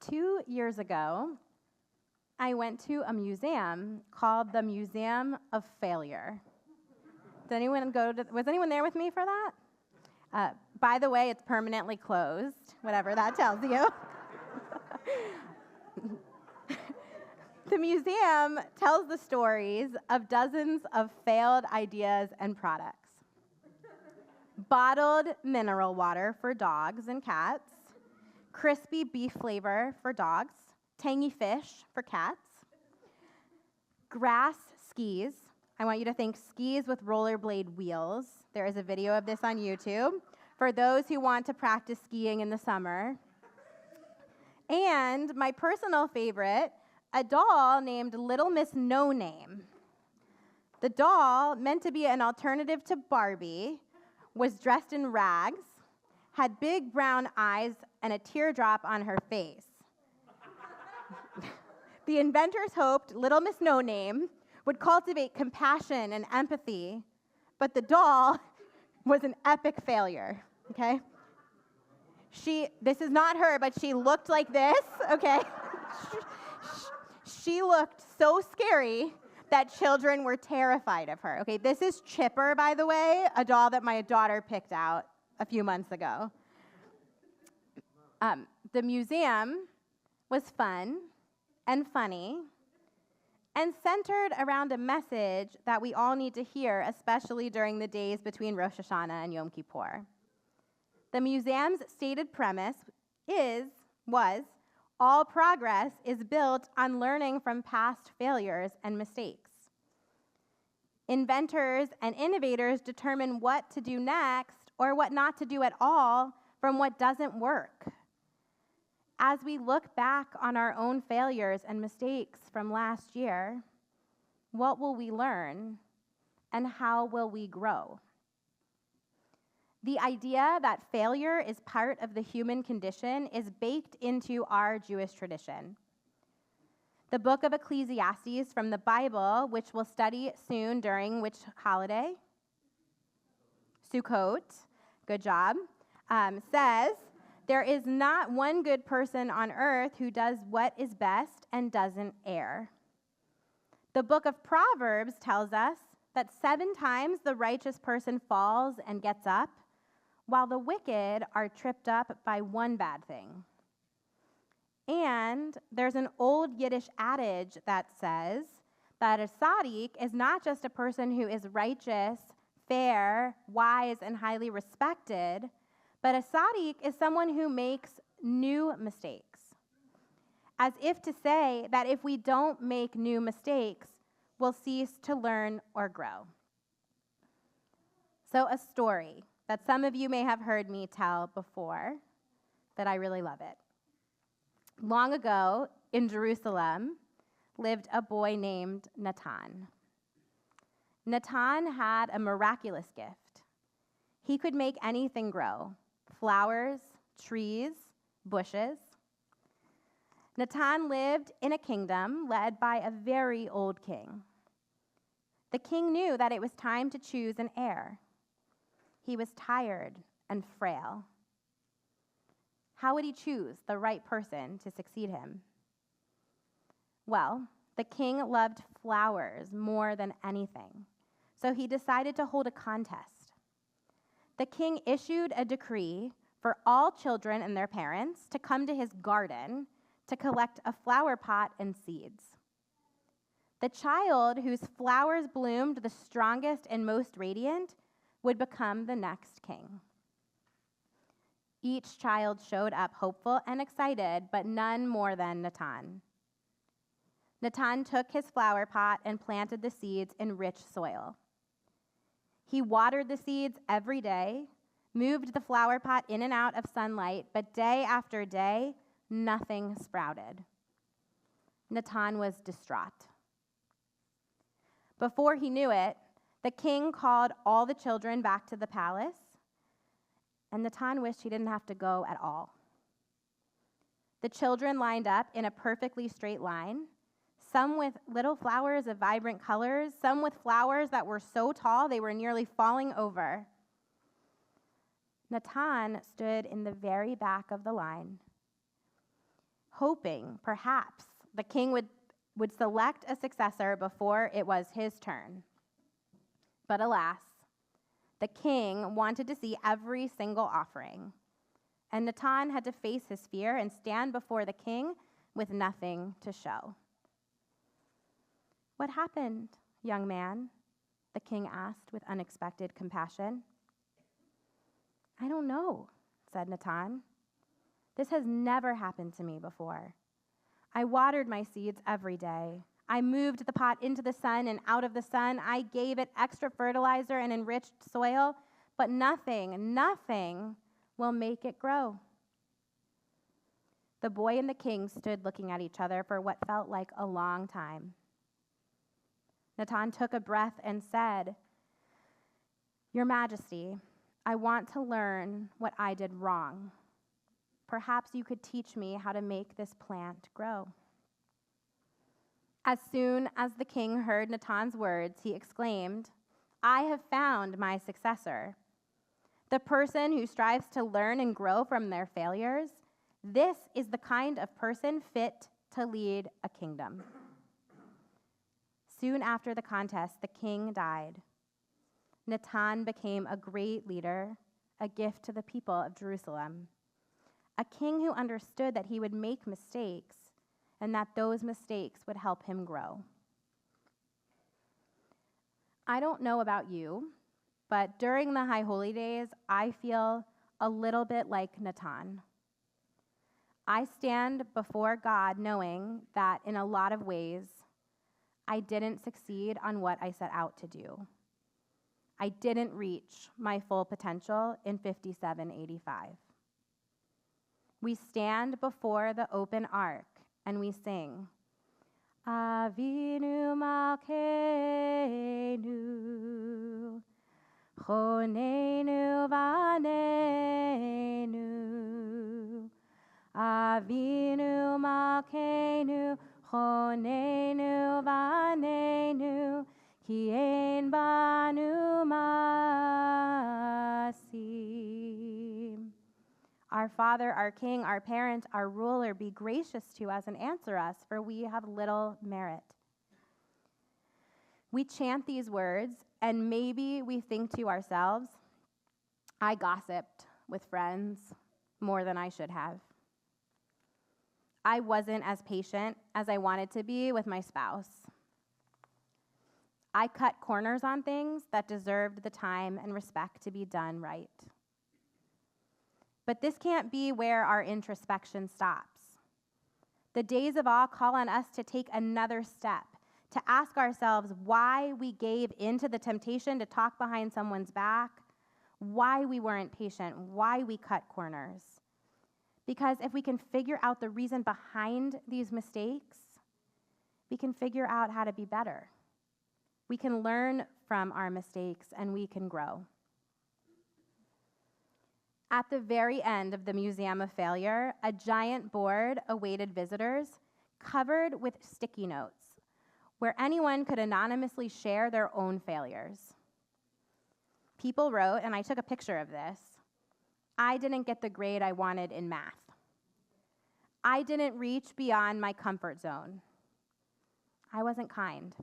2 years ago, I went to a museum called the Museum of Failure. Was anyone there with me for that? By the way, it's permanently closed, whatever that tells you. The museum tells the stories of dozens of failed ideas and products. Bottled mineral water for dogs and cats, crispy beef flavor for dogs, tangy fish for cats, grass skis. I want you to think skis with rollerblade wheels. There is a video of this on YouTube for those who want to practice skiing in the summer. And my personal favorite, a doll named Little Miss No Name. The doll, meant to be an alternative to Barbie, was dressed in rags, had big brown eyes, and a teardrop on her face. The inventors hoped Little Miss No Name would cultivate compassion and empathy, but the doll was an epic failure, okay? This is not her, but she looked like this, okay? She looked so scary that children were terrified of her. Okay, this is Chipper, by the way, a doll that my daughter picked out a few months ago. The museum was fun and funny and centered around a message that we all need to hear, especially during the days between Rosh Hashanah and Yom Kippur. The museum's stated premise was all progress is built on learning from past failures and mistakes. Inventors and innovators determine what to do next or what not to do at all from what doesn't work. As we look back on our own failures and mistakes from last year, what will we learn and how will we grow? The idea that failure is part of the human condition is baked into our Jewish tradition. The book of Ecclesiastes from the Bible, which we'll study soon during which holiday? Sukkot, good job, says, there is not one good person on earth who does what is best and doesn't err. The book of Proverbs tells us that 7 times the righteous person falls and gets up, while the wicked are tripped up by one bad thing. And there's an old Yiddish adage that says that a tzaddik is not just a person who is righteous, fair, wise, and highly respected, but a tzaddik is someone who makes new mistakes. As if to say that if we don't make new mistakes, we'll cease to learn or grow. So a story that some of you may have heard me tell before, but I really love it. Long ago, in Jerusalem, lived a boy named Natan. Natan had a miraculous gift. He could make anything grow: flowers, trees, bushes. Natan lived in a kingdom led by a very old king. The king knew that it was time to choose an heir. He was tired and frail. How would he choose the right person to succeed him? Well, the king loved flowers more than anything, so he decided to hold a contest. The king issued a decree for all children and their parents to come to his garden to collect a flower pot and seeds. The child whose flowers bloomed the strongest and most radiant would become the next king. Each child showed up hopeful and excited, but none more than Natan. Natan took his flower pot and planted the seeds in rich soil. He watered the seeds every day, moved the flower pot in and out of sunlight, but day after day, nothing sprouted. Natan was distraught. Before he knew it, the king called all the children back to the palace, and Natan wished he didn't have to go at all. The children lined up in a perfectly straight line, some with little flowers of vibrant colors, some with flowers that were so tall they were nearly falling over. Natan stood in the very back of the line, hoping perhaps the king would select a successor before it was his turn. But alas, the king wanted to see every single offering, and Natan had to face his fear and stand before the king with nothing to show. "What happened, young man?" the king asked with unexpected compassion. "I don't know," said Natan. "This has never happened to me before. I watered my seeds every day. I moved the pot into the sun and out of the sun. I gave it extra fertilizer and enriched soil, but nothing will make it grow." The boy and the king stood looking at each other for what felt like a long time. Natan took a breath and said, "Your Majesty, I want to learn what I did wrong. Perhaps you could teach me how to make this plant grow." As soon as the king heard Natan's words, he exclaimed, "I have found my successor, the person who strives to learn and grow from their failures. This is the kind of person fit to lead a kingdom." Soon after the contest, the king died. Natan became a great leader, a gift to the people of Jerusalem, a king who understood that he would make mistakes and that those mistakes would help him grow. I don't know about you, but during the High Holy Days, I feel a little bit like Natan. I stand before God knowing that in a lot of ways, I didn't succeed on what I set out to do. I didn't reach my full potential in 5785. We stand before the open ark and we sing, "Avinu Malkeinu, Chonenu Vanenu, Avinu Malkeinu, Chonenu Vanenu, Ki ein banu masi." Our Father, our King, our parent, our ruler, be gracious to us and answer us, for we have little merit. We chant these words, and maybe we think to ourselves, I gossiped with friends more than I should have. I wasn't as patient as I wanted to be with my spouse. I cut corners on things that deserved the time and respect to be done right. But this can't be where our introspection stops. The days of awe call on us to take another step, to ask ourselves why we gave into the temptation to talk behind someone's back, why we weren't patient, why we cut corners. Because if we can figure out the reason behind these mistakes, we can figure out how to be better. We can learn from our mistakes and we can grow. At the very end of the Museum of Failure, a giant board awaited visitors covered with sticky notes where anyone could anonymously share their own failures. People wrote, and I took a picture of this, "I didn't get the grade I wanted in math. I didn't reach beyond my comfort zone. I wasn't kind."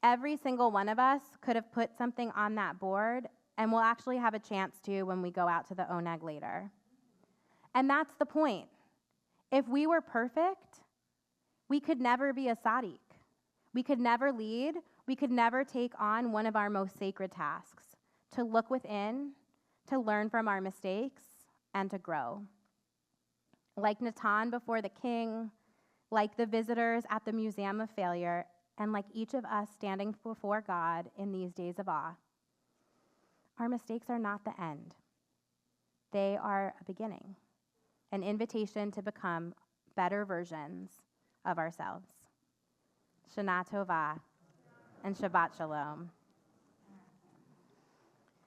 Every single one of us could have put something on that board, and we'll actually have a chance to when we go out to the Oneg later. And that's the point. If we were perfect, we could never be a tzaddik. We could never lead. We could never take on one of our most sacred tasks, to look within, to learn from our mistakes, and to grow. Like Natan before the king, like the visitors at the Museum of Failure, and like each of us standing before God in these days of awe, our mistakes are not the end. They are a beginning, an invitation to become better versions of ourselves. Shana Tova and Shabbat Shalom.